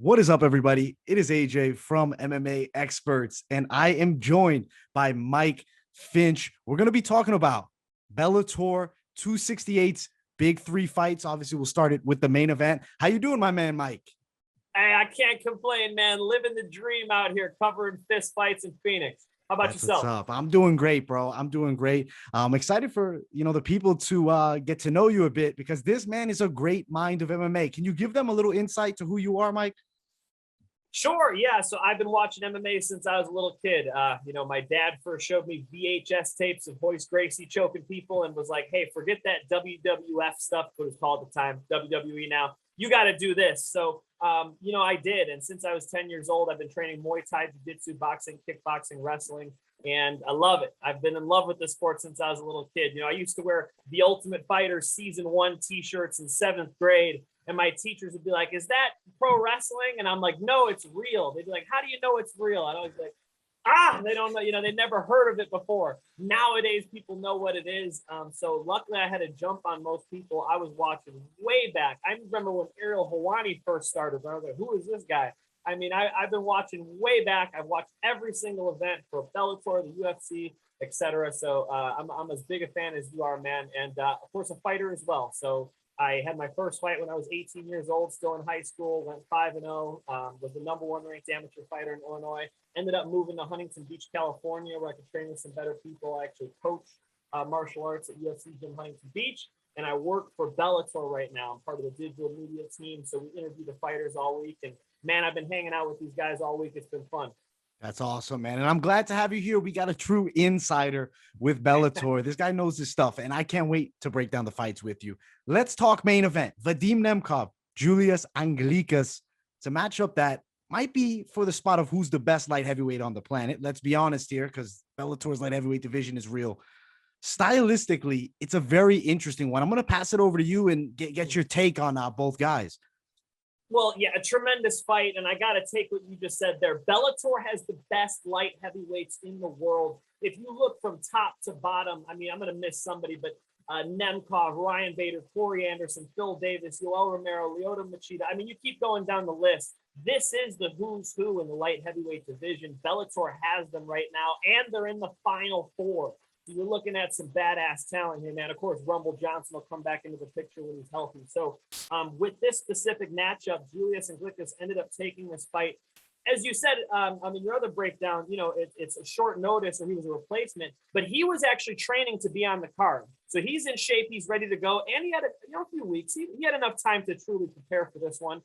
What is up, everybody? It is AJ from MMA Experts, and I am joined by Mike Finch. We're going to be talking about Bellator 268's big three fights. Obviously, we'll start it with the main event. How you doing, my man, Mike? Hey, I can't complain, man. Living the dream out here, covering fist fights in Phoenix. How about yourself? What's up? I'm doing great, bro. I'm doing great. I'm excited for the people to get to know you a bit, because this man is a great mind of MMA. Can you give them a little insight to who you are, Mike? Sure, yeah. So I've been watching MMA since I was a little kid. My dad first showed me VHS tapes of Hoist Gracie choking people and was like, hey, forget that WWF stuff, what it's called at the time, WWE now. You got to do this. So, I did. And since I was 10 years old, I've been training Muay Thai, Jiu-Jitsu, boxing, kickboxing, wrestling, and I love it. I've been in love with the sport since I was a little kid. I used to wear the Ultimate Fighter Season 1 t-shirts in 7th grade. And my teachers would be like, is that pro wrestling? And I'm like, no, it's real. They'd be like, how do you know it's real? I'd always be like, they don't know, they never heard of it before. Nowadays, people know what it is. So luckily I had to jump on most people. I was watching way back. I remember when Ariel Helwani first started. I was like, who is this guy? I mean, I've been watching way back. I've watched every single event for Bellator, the UFC, etc. So I'm as big a fan as you are, man. And of course, a fighter as well. So I had my first fight when I was 18 years old, still in high school, went 5-0, was the #1 ranked amateur fighter in Illinois, ended up moving to Huntington Beach, California, where I could train with some better people. I actually coach martial arts at UFC in Huntington Beach, and I work for Bellator right now. I'm part of the digital media team, so we interview the fighters all week, and man, I've been hanging out with these guys all week. It's been fun. That's awesome, man. And I'm glad to have you here. We got a true insider with Bellator. This guy knows his stuff, and I can't wait to break down the fights with you. Let's talk main event. Vadim Nemkov, Julius Anglickas. It's a matchup that might be for the spot of who's the best light heavyweight on the planet. Let's be honest here, because Bellator's light heavyweight division is real. Stylistically, it's a very interesting one. I'm going to pass it over to you and get your take on both guys. Well, yeah, a tremendous fight, and I got to take what you just said there. Bellator has the best light heavyweights in the world. If you look from top to bottom, I mean, I'm going to miss somebody, but Nemkov, Ryan Bader, Corey Anderson, Phil Davis, Yoel Romero, Lyoto Machida. I mean, you keep going down the list. This is the who's who in the light heavyweight division. Bellator has them right now, and they're in the final four. So you're looking at some badass talent here, man. Of course, Rumble Johnson will come back into the picture when he's healthy. So with this specific matchup, Julius Anglickas ended up taking this fight. As you said, your other breakdown, it's a short notice, or he was a replacement, but he was actually training to be on the card. So he's in shape, he's ready to go, and he had a few weeks. He had enough time to truly prepare for this one.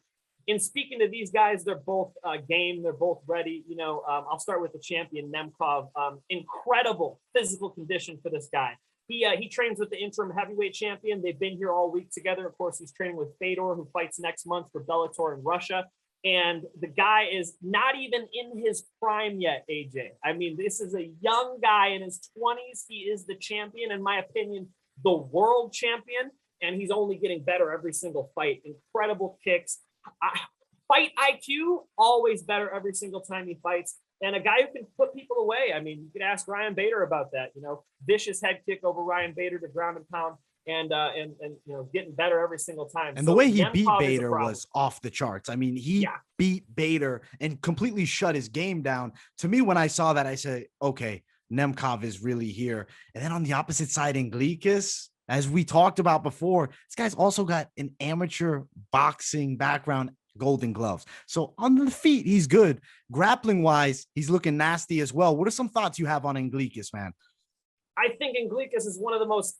In speaking to these guys, they're both game. They're both ready. I'll start with the champion, Nemkov. Incredible physical condition for this guy. He trains with the interim heavyweight champion. They've been here all week together. Of course, he's training with Fedor, who fights next month for Bellator in Russia. And the guy is not even in his prime yet, AJ. I mean, this is a young guy in his 20s. He is the champion, in my opinion, the world champion. And he's only getting better every single fight. Incredible kicks. Fight IQ, always better every single time he fights. And a guy who can put people away. I mean, you could ask Ryan Bader about that. Vicious head kick over Ryan Bader to ground and pound, and getting better every single time. And the way he beat Bader was off the charts. I mean, he beat Bader and completely shut his game down. To me, when I saw that, I said, okay, Nemkov is really here. And then on the opposite side, Anglickas, as we talked about before, this guy's also got an amateur boxing background, Golden Gloves. So on the feet, he's good. Grappling wise, he's looking nasty as well. What are some thoughts you have on Anglickas, man? I think Anglickas is one of the most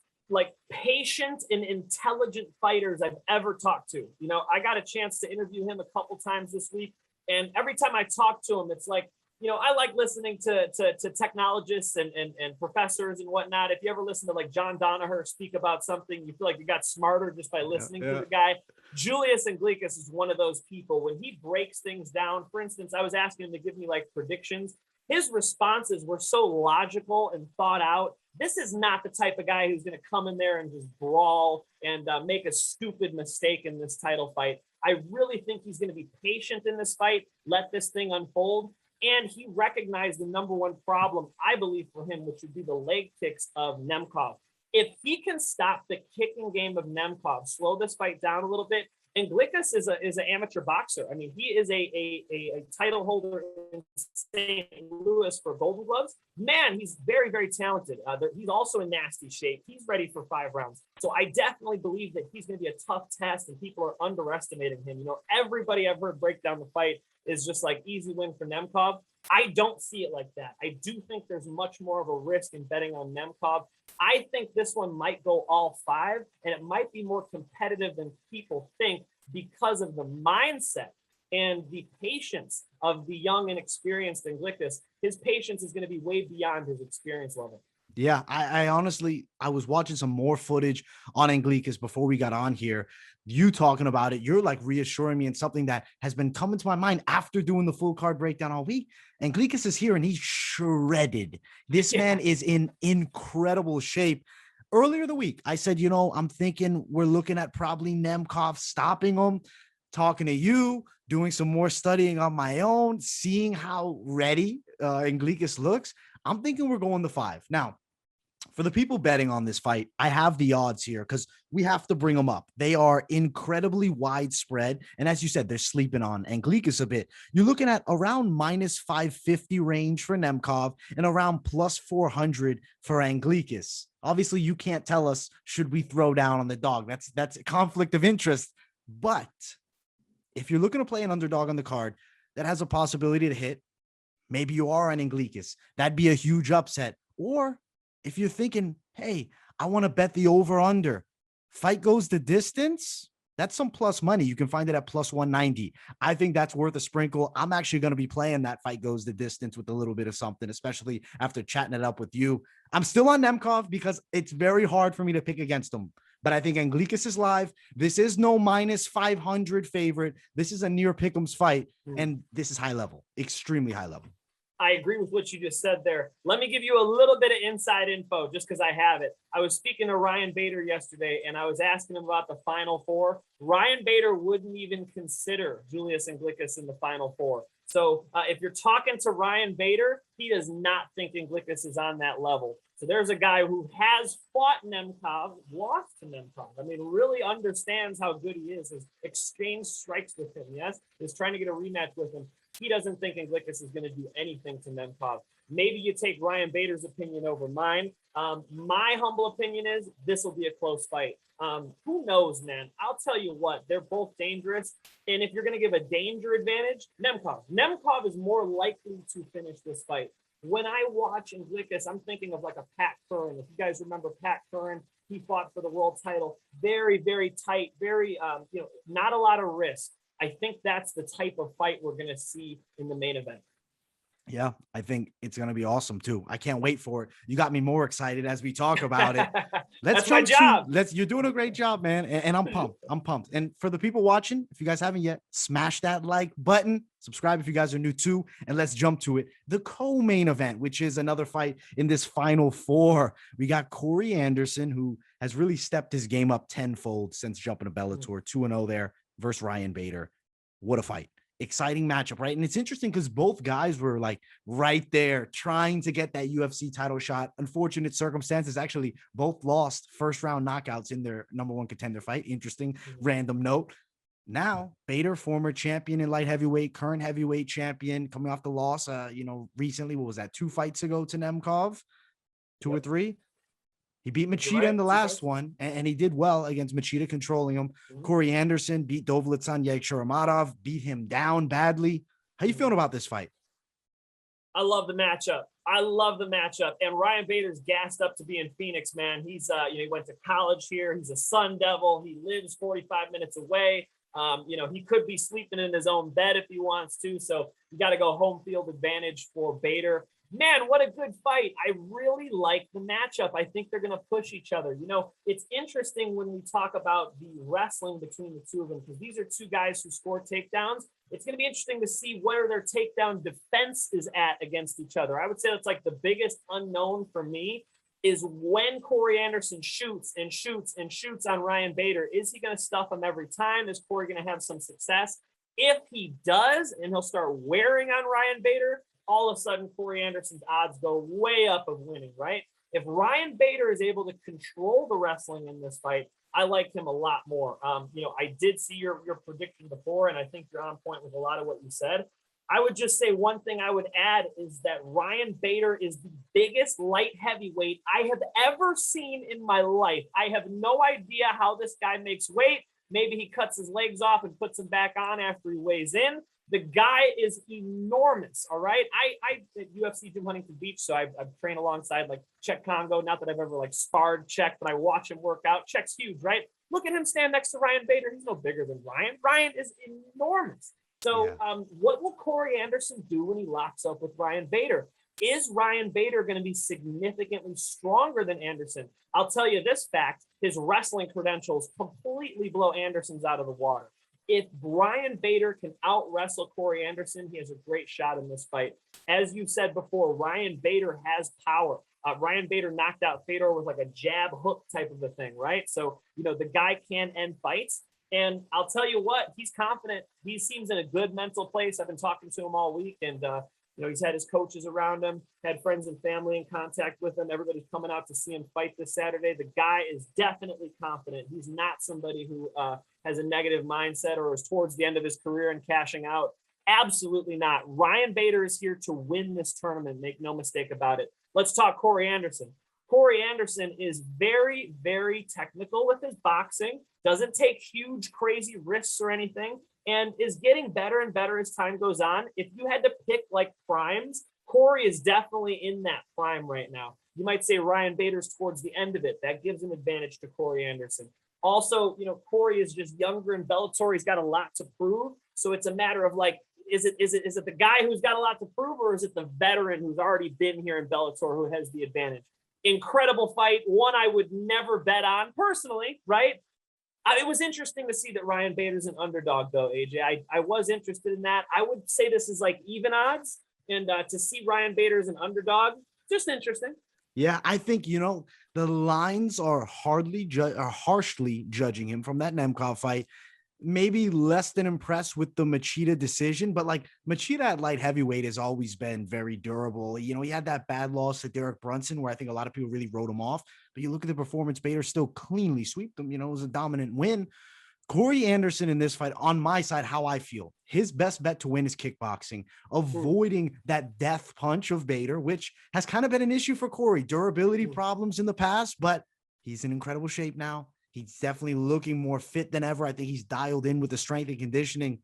patient and intelligent fighters I've ever talked to. I got a chance to interview him a couple times this week. And every time I talk to him, it's like, I like listening to technologists and professors and whatnot. If you ever listen to John Danaher speak about something, you feel like you got smarter just by listening to the guy. Julius Anglickas is one of those people. When he breaks things down, for instance, I was asking him to give me predictions. His responses were so logical and thought out. This is not the type of guy who's going to come in there and just brawl and make a stupid mistake in this title fight. I really think he's going to be patient in this fight, let this thing unfold. And he recognized the number one problem, I believe, for him, which would be the leg kicks of Nemkov. If he can stop the kicking game of Nemkov, slow this fight down a little bit, Anglickas is an amateur boxer. I mean, he is a title holder in St. Louis for Golden Gloves. Man, he's very, very talented. He's also in nasty shape. He's ready for 5 rounds. So I definitely believe that he's going to be a tough test, and people are underestimating him. You know, everybody I've heard break down the fight is just like easy win for Nemkov. I don't see it like that. I do think there's much more of a risk in betting on Nemkov. I think this one might go all 5, and it might be more competitive than people think because of the mindset and the patience of the young and experienced Anglickas. His patience is going to be way beyond his experience level. Yeah, I honestly, I was watching some more footage on Anglickas before we got on here. You talking about it, you're like reassuring me in something that has been coming to my mind after doing the full card breakdown all week. Anglickas is here and he's shredded. This man is in incredible shape. Earlier the week, I said, you know, I'm thinking we're looking at probably Nemkov stopping him, talking to you, doing some more studying on my own, seeing how ready Anglickas looks. I'm thinking we're going to 5. Now, for the people betting on this fight, I have the odds here because we have to bring them up. They are incredibly widespread. And as you said, they're sleeping on Anglickas a bit. You're looking at around minus 550 range for Nemkov and around plus 400 for Anglickas. Obviously, you can't tell us, should we throw down on the dog? That's a conflict of interest. But if you're looking to play an underdog on the card that has a possibility to hit, maybe you are on Anglickas. That'd be a huge upset. Or if you're thinking, hey, I want to bet the over-under, fight goes the distance, that's some plus money. You can find it at plus 190. I think that's worth a sprinkle. I'm actually going to be playing that fight goes the distance with a little bit of something, especially after chatting it up with you. I'm still on Nemkov because it's very hard for me to pick against him. But I think Anglickas is live. This is no minus 500 favorite. This is a near pick'em's fight. And this is high level, extremely high level. I agree with what you just said there. Let me give you a little bit of inside info just because I have it. I was speaking to Ryan Bader yesterday, and I was asking him about the Final 4. Ryan Bader wouldn't even consider Julius Anglickas in the Final 4. So if you're talking to Ryan Bader, he does not think Anglickas is on that level. So there's a guy who has fought Nemkov, lost to Nemkov. I mean, really understands how good he is. Has exchanged strikes with him, yes? Is trying to get a rematch with him. He doesn't think Anglickas is going to do anything to Nemkov. Maybe you take Ryan Bader's opinion over mine. My humble opinion is this will be a close fight. Who knows, man? I'll tell you what, they're both dangerous. And if you're going to give a danger advantage, Nemkov. Nemkov is more likely to finish this fight. When I watch Anglickas, I'm thinking of like a Pat Curran. If you guys remember Pat Curran, he fought for the world title. Very, very tight, very, not a lot of risk. I think that's the type of fight we're going to see in the main event. Yeah, I think it's going to be awesome too. I can't wait for it. You got me more excited as we talk about it. That's my job. You're doing a great job, man. And I'm pumped. I'm pumped. And for the people watching, if you guys haven't yet, smash that like button, subscribe if you guys are new too, and let's jump to it. The co-main event, which is another fight in this Final 4. We got Corey Anderson, who has really stepped his game up tenfold since jumping to Bellator, 2-0 there versus Ryan Bader. What a fight. Exciting matchup, right? And it's interesting because both guys were like right there trying to get that UFC title shot. Unfortunate circumstances, actually both lost first round knockouts in their number 1 contender fight. Interesting random note. Now Bader, former champion in light heavyweight, current heavyweight champion, coming off the loss recently, what was that, 2 fights ago to Nemkov, 2 or 3? He beat Machida in the last one, and he did well against Machida, controlling him. Corey Anderson beat Dovletsan Yagshiromadov, beat him down badly. How you feeling about this fight? I love the matchup. And Ryan Bader's gassed up to be in Phoenix, man. He's, he went to college here. He's a Sun Devil. He lives 45 minutes away. He could be sleeping in his own bed if he wants to. So you got to go home field advantage for Bader. Man, what a good fight. I really like the matchup. I think they're going to push each other. It's interesting when we talk about the wrestling between the two of them, because these are two guys who score takedowns. It's going to be interesting to see where their takedown defense is at against each other. I would say that's like the biggest unknown for me is when Corey Anderson shoots and shoots and shoots on Ryan Bader. Is he going to stuff him every time? Is Corey going to have some success? If he does, and he'll start wearing on Ryan Bader, all of a sudden Corey Anderson's odds go way up of winning, right? If Ryan Bader is able to control the wrestling in this fight, I like him a lot more. I did see your prediction before, and I think you're on point with a lot of what you said. I would just say one thing I would add is that Ryan Bader is the biggest light heavyweight I have ever seen in my life. I have no idea how this guy makes weight. Maybe he cuts his legs off and puts them back on after he weighs in. The guy is enormous. All right. I at UFC do Huntington Beach, so I've trained alongside like Czech Congo. Not that I've ever like sparred Czech, but I watch him work out. Czech's huge, right? Look at him stand next to Ryan Bader. He's no bigger than Ryan. Ryan is enormous. So what will Corey Anderson do when he locks up with Ryan Bader? Is Ryan Bader going to be significantly stronger than Anderson? I'll tell you this fact, his wrestling credentials completely blow Anderson's out of the water. If Ryan Bader can out-wrestle Corey Anderson, he has a great shot in this fight. As you said before, Ryan Bader has power. Ryan Bader knocked out Fedor with like a jab hook type of a thing, right? So, the guy can end fights. And I'll tell you what, he's confident. He seems in a good mental place. I've been talking to him all week, and he's had his coaches around him, had friends and family in contact with him. Everybody's coming out to see him fight this Saturday. The guy is definitely confident. He's not somebody who has a negative mindset or is towards the end of his career and cashing out. Absolutely not. Ryan Bader is here to win this tournament. Make no mistake about it. Let's talk Corey Anderson. Corey Anderson is very, very technical with his boxing, doesn't take huge, crazy risks or anything, and is getting better and better as time goes on. If you had to pick like primes, Corey is definitely in that prime right now. You might say Ryan Bader's towards the end of it. That gives an advantage to Corey Anderson. Also, Corey is just younger in Bellator. He's got a lot to prove. So it's a matter of like, is it the guy who's got a lot to prove, or is it the veteran who's already been here in Bellator who has the advantage? Incredible fight. One I would never bet on personally, right? It was interesting to see that Ryan Bader's an underdog, though, AJ. I was interested in that. I would say this is like even odds, and to see Ryan Bader as an underdog, just interesting. Yeah, I think, the lines are harshly judging him from that Nemkov fight. Maybe less than impressed with the Machida decision, but like Machida at light heavyweight has always been very durable. He had that bad loss to Derek Brunson where I think a lot of people really wrote him off, but you look at the performance, Bader still cleanly swept them. It was a dominant win. Corey Anderson in this fight, on my side, how I feel, his best bet to win is kickboxing, avoiding that death punch of Bader, which has kind of been an issue for Corey. Durability problems in the past, but he's in incredible shape now. He's definitely looking more fit than ever. I think he's dialed in with the strength and conditioning.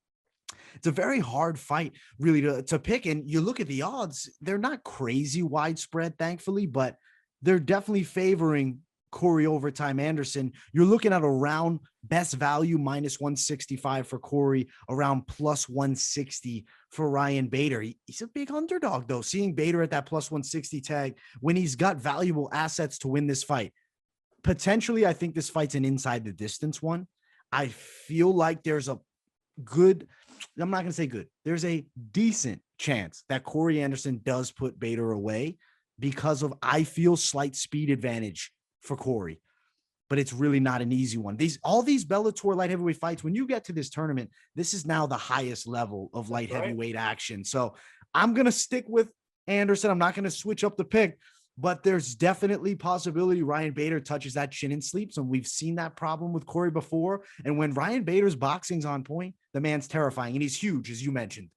It's a very hard fight, really, to pick. And you look at the odds, they're not crazy widespread, thankfully, but they're definitely favoring Corey overtime Anderson. You're looking at around best value minus 165 for Corey, around plus 160 for Ryan Bader. He's a big underdog, though. Seeing Bader at that plus 160 tag when he's got valuable assets to win this fight. Potentially, I think this fight's an inside the distance one. I feel like there's a good, I'm not going to say good, there's a decent chance that Corey Anderson does put Bader away because of, I feel, slight speed advantage for Corey. But it's really not an easy one. All these Bellator light heavyweight fights, when you get to this tournament, this is now the highest level of light heavyweight action. So I'm going to stick with Anderson. I'm not going to switch up the pick. But there's definitely possibility Ryan Bader touches that chin and sleeps. And we've seen that problem with Corey before. And when Ryan Bader's boxing's on point, the man's terrifying. And he's huge, as you mentioned.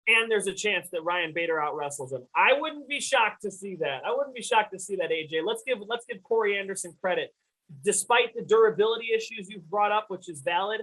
And there's a chance that Ryan Bader out wrestles him. I wouldn't be shocked to see that. AJ. Let's give Corey Anderson credit. Despite the durability issues you've brought up, which is valid,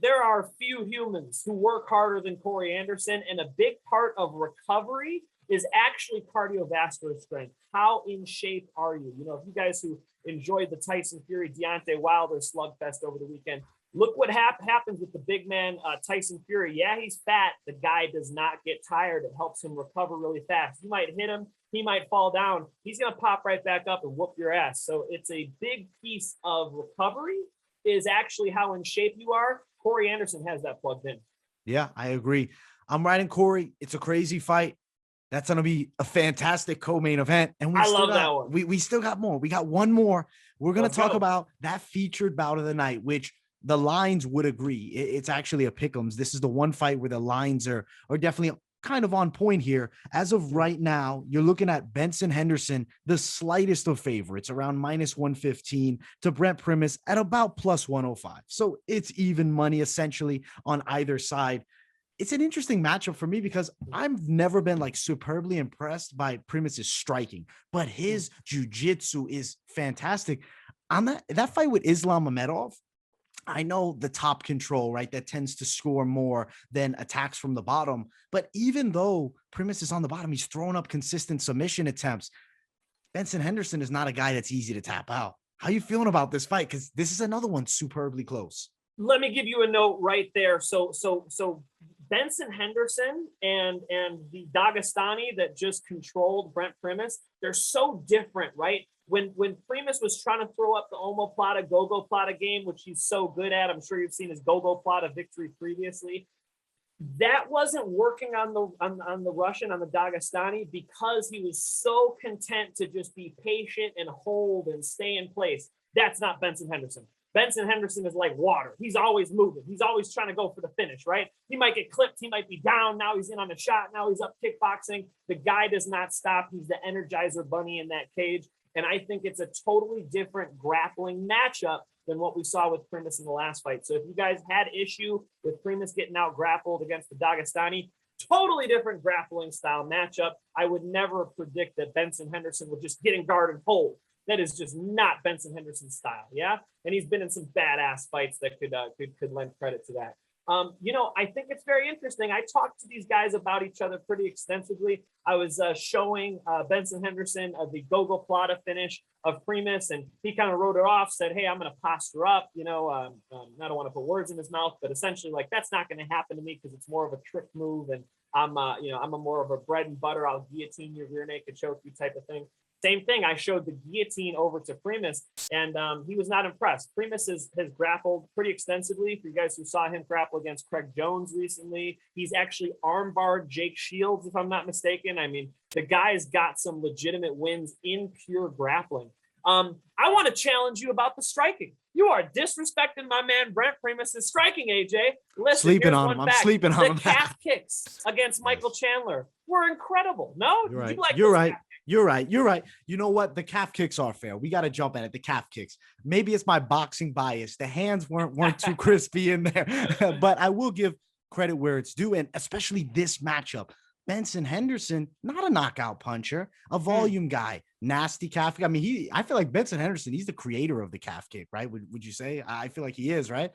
there are few humans who work harder than Corey Anderson. And a big part of recovery is actually cardiovascular strength. How in shape are you? If you guys who enjoyed the Tyson Fury, Deontay Wilder slugfest over the weekend, look what happens with the big man, Tyson Fury. Yeah, he's fat. The guy does not get tired. It helps him recover really fast. You might hit him. He might fall down. He's going to pop right back up and whoop your ass. So it's a big piece of recovery is actually how in shape you are. Corey Anderson has that plugged in. Yeah, I agree. I'm riding Corey. It's a crazy fight. That's going to be a fantastic co-main event. And I love that one. We still got more. We got one more. We're going to talk about that featured bout of the night, which the lines would agree. It's actually a pick'ems. This is the one fight where the lines are definitely kind of on point here. As of right now, you're looking at Benson Henderson, the slightest of favorites, around -115, to Brent Primus at about +105. So it's even money essentially on either side. It's an interesting matchup for me because I've never been like superbly impressed by Primus's striking, but his jiu-jitsu is fantastic. On that fight with Islam Mamedov, I know the top control, right? That tends to score more than attacks from the bottom. But even though Primus is on the bottom, he's throwing up consistent submission attempts. Benson Henderson is not a guy that's easy to tap out. How you feeling about this fight? Because this is another one superbly close. Let me give you a note right there. So Benson Henderson and the Dagestani that just controlled Brent Primus, they're so different, right? When Primus was trying to throw up the omoplata, gogoplata game, which he's so good at, I'm sure you've seen his gogoplata victory previously. That wasn't working on the Russian, on the Dagestani, because he was so content to just be patient and hold and stay in place. That's not Benson Henderson. Benson Henderson is like water. He's always moving. He's always trying to go for the finish, right? He might get clipped. He might be down. Now he's in on a shot. Now he's up kickboxing. The guy does not stop. He's the Energizer Bunny in that cage. And I think it's a totally different grappling matchup than what we saw with Primus in the last fight. So if you guys had issue with Primus getting out grappled against the Dagestani, totally different grappling style matchup. I would never predict that Benson Henderson would just get in guard and hold. That is just not Benson Henderson's style. Yeah. And he's been in some badass fights that could lend credit to that. I think it's very interesting. I talked to these guys about each other pretty extensively. I was showing Benson Henderson the gogoplata finish of Primus, and he kind of wrote it off, said, hey, I'm going to posture up. I don't want to put words in his mouth, but essentially like, that's not going to happen to me because it's more of a trick move. And I'm a more of a bread and butter. I'll guillotine your rear naked choke you type of thing. Same thing. I showed the guillotine over to Primus, and he was not impressed. Primus has grappled pretty extensively. For you guys who saw him grapple against Craig Jones recently, he's actually armbarred Jake Shields, if I'm not mistaken. I mean, the guy's got some legitimate wins in pure grappling. I want to challenge you about the striking. You are disrespecting my man Brent Primus' striking, AJ. Listen, sleeping on him. I'm sleeping on him. The calf kicks against Michael Chandler were incredible. No, you're right. You're right. You're right. You're right. You know what? The calf kicks are fair. We got to jump at it. The calf kicks. Maybe it's my boxing bias. The hands weren't too crispy in there, but I will give credit where it's due, and especially this matchup. Benson Henderson, not a knockout puncher, a volume guy, nasty calf kick. I mean, I feel like Benson Henderson, he's the creator of the calf kick, right? Would you say? I feel like he is, right?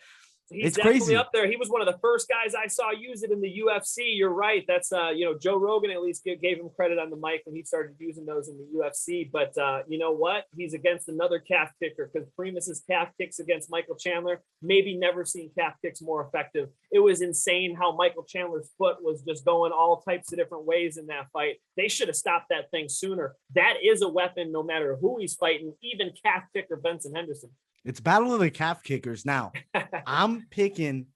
He's definitely crazy up there. He was one of the first guys I saw use it in the UFC. You're right. That's Joe Rogan at least gave him credit on the mic when he started using those in the UFC. But you know what? He's against another calf kicker, because Primus's calf kicks against Michael Chandler, maybe never seen calf kicks more effective. It was insane how Michael Chandler's foot was just going all types of different ways in that fight. They should have stopped that thing sooner. That is a weapon no matter who he's fighting, even calf kicker Benson Henderson. It's battle of the calf kickers. Now, I'm picking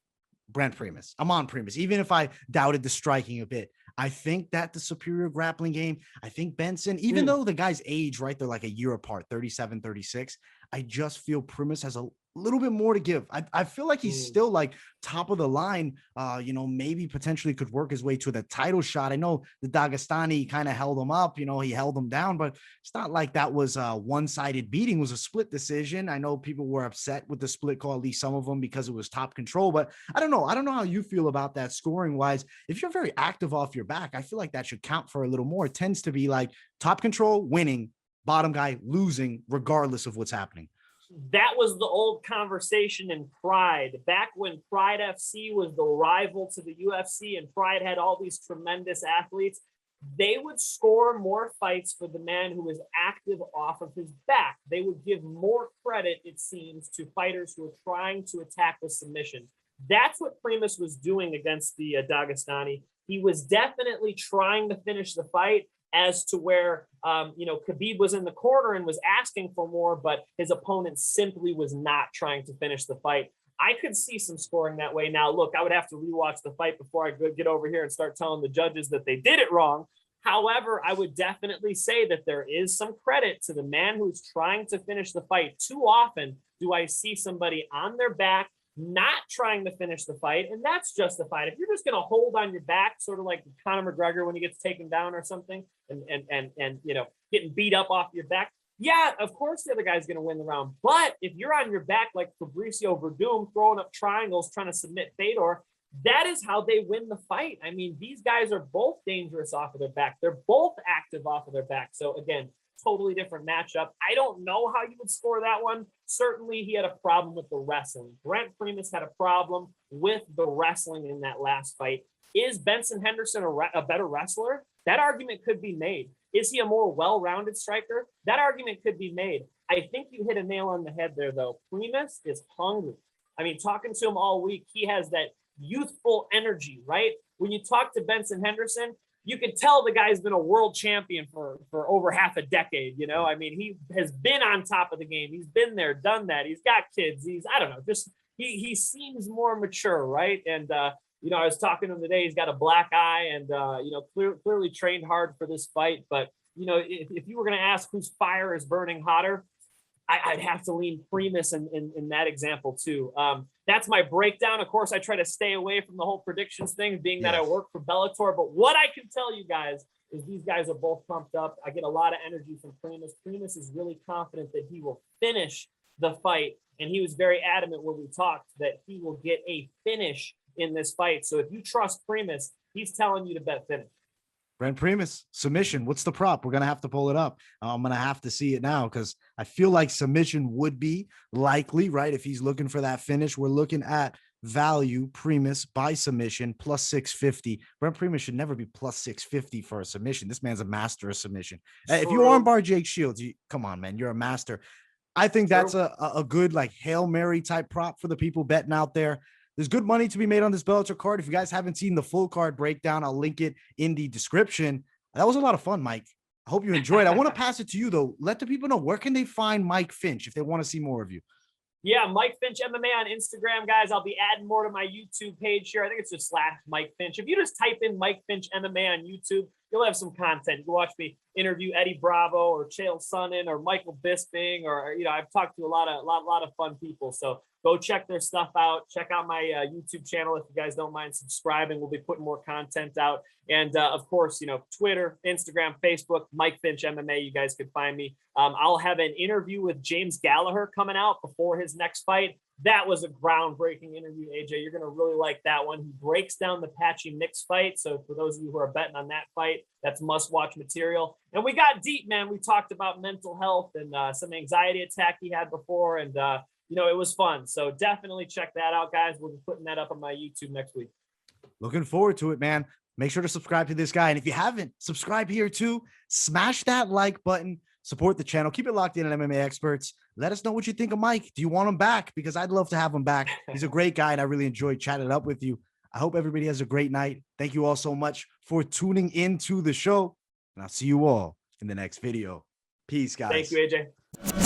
Brent Primus. I'm on Primus, even if I doubted the striking a bit. I think that the superior grappling game, I think Benson, even though the guys age, right, they're like a year apart, 37, 36, I just feel Primus has a little bit more to give. I feel like he's still like top of the line, maybe potentially could work his way to the title shot. I know the Dagestani kind of held him up, he held him down, but it's not like that was a one-sided beating. It was a split decision. I know people were upset with the split call, at least some of them, because it was top control, but I don't know how you feel about that scoring wise. If you're very active off your back, I feel like that should count for a little more. It tends to be like top control winning, bottom guy losing regardless of what's happening. That was the old conversation in Pride. Back when Pride FC was the rival to the UFC and Pride had all these tremendous athletes, they would score more fights for the man who was active off of his back. They would give more credit, it seems, to fighters who are trying to attack with submission. That's what Primus was doing against the Dagestani. He was definitely trying to finish the fight, as to where, Khabib was in the corner and was asking for more, but his opponent simply was not trying to finish the fight. I could see some scoring that way. Now, look, I would have to rewatch the fight before I could get over here and start telling the judges that they did it wrong. However, I would definitely say that there is some credit to the man who's trying to finish the fight. Too often do I see somebody on their back not trying to finish the fight, and that's justified. If you're just going to hold on your back, sort of like Conor McGregor when he gets taken down or something, and you know, getting beat up off your back, yeah, of course the other guy's going to win the round. But if you're on your back like Fabricio Verdum, throwing up triangles, trying to submit Fedor, that is how they win the fight. I mean, these guys are both dangerous off of their back. They're both active off of their back. So again, totally different matchup. I don't know how you would score that one. Certainly he had a problem with the wrestling. Brent Primus had a problem with the wrestling in that last fight. Is Benson Henderson a better wrestler? That argument could be made. Is he a more well-rounded striker? That argument could be made. I think you hit a nail on the head there, though. Primus is hungry. I mean, talking to him all week, he has that youthful energy, right? When you talk to Benson Henderson, you can tell the guy's been a world champion for over half a decade. You know, I mean, he has been on top of the game. He's been there, done that. He's got kids. I don't know, just he seems more mature, right? And you know, I was talking to him today. He's got a black eye, and you know, clearly trained hard for this fight. But you know, if you were going to ask whose fire is burning hotter, I'd have to lean Primus in that example too. That's my breakdown. Of course, I try to stay away from the whole predictions thing, being that I work for Bellator. But what I can tell you guys is these guys are both pumped up. I get a lot of energy from Primus. Primus is really confident that he will finish the fight. And he was very adamant when we talked that he will get a finish in this fight. So if you trust Primus, he's telling you to bet finish. Brent Primus, submission. What's the prop? We're going to have to pull it up. I'm going to have to see it now because I feel like submission would be likely, right? If he's looking for that finish, we're looking at value Primus by submission plus 650. Brent Primus should never be plus 650 for a submission. This man's a master of submission. If you armbar Jake Shields, come on, man, you're a master. I think that's a good like Hail Mary type prop for the people betting out there. There's good money to be made on this Bellator card. If you guys haven't seen the full card breakdown, I'll link it in the description. That was a lot of fun, Mike. I hope you enjoyed. I want to pass it to you, though. Let the people know, where can they find Mike Finch if they want to see more of you? Yeah, Mike Finch MMA on Instagram, guys. I'll be adding more to my YouTube page here. I think it's just /Mike Finch. If you just type in Mike Finch MMA on YouTube, you'll have some content. You can watch me interview Eddie Bravo or Chael Sonnen or Michael Bisping, or you know, I've talked to a lot of fun people. So go check their stuff out. Check out my YouTube channel if you guys don't mind subscribing. We'll be putting more content out. And of course, you know, Twitter, Instagram, Facebook, Mike Finch MMA. You guys can find me. I'll have an interview with James Gallagher coming out before his next fight. That was a groundbreaking interview, AJ. You're going to really like that one. He breaks down the Patchy Mix fight. So for those of you who are betting on that fight, that's must-watch material. And we got deep, man. We talked about mental health and some anxiety attack he had before. And, you know, it was fun. So definitely check that out, guys. We'll be putting that up on my YouTube next week. Looking forward to it, man. Make sure to subscribe to this guy. And if you haven't, subscribe here too. Smash that like button. Support the channel. Keep it locked in on MMA Experts. Let us know what you think of Mike. Do you want him back? Because I'd love to have him back. He's a great guy, and I really enjoyed chatting up with you. I hope everybody has a great night. Thank you all so much for tuning into the show, and I'll see you all in the next video. Peace, guys. Thank you, AJ.